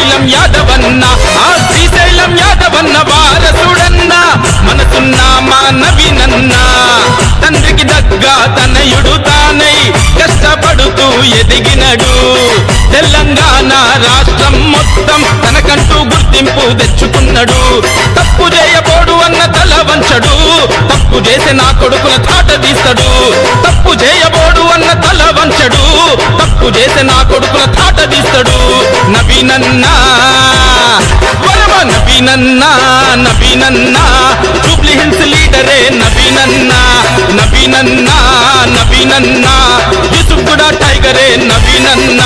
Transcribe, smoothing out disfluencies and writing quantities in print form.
శ్రీశైలం యాదవన్న ఆ శ్రీశైలం యాదవన్న వారసుడన్న మనసున్న మా నవీనన్న తండ్రికి దగ్గ తనయుడు తానై కష్టపడుతూ ఎదిగినడు తెలంగాణ రాష్ట్రం మొత్తం తనకంటూ గుర్తింపు తెచ్చుకున్నాడు తప్పు చేయబోడు అన్న తల వంచడు తప్పు చేసే నా కొడుకుల తాట తీస్తాడు తప్పు చేయబోడు అన్న తల వంచడు తప్పు చేసే నా కొడుకుల తాట తీస్తాడు నవీనన్న వరమ నవీనన్న నవీనన్న జూబ్లీ హిల్స్ లీడరే నవీనన్న నవీనన్న నవీనన్న యూసుఫ్ గూడ టైగరే నవీనన్న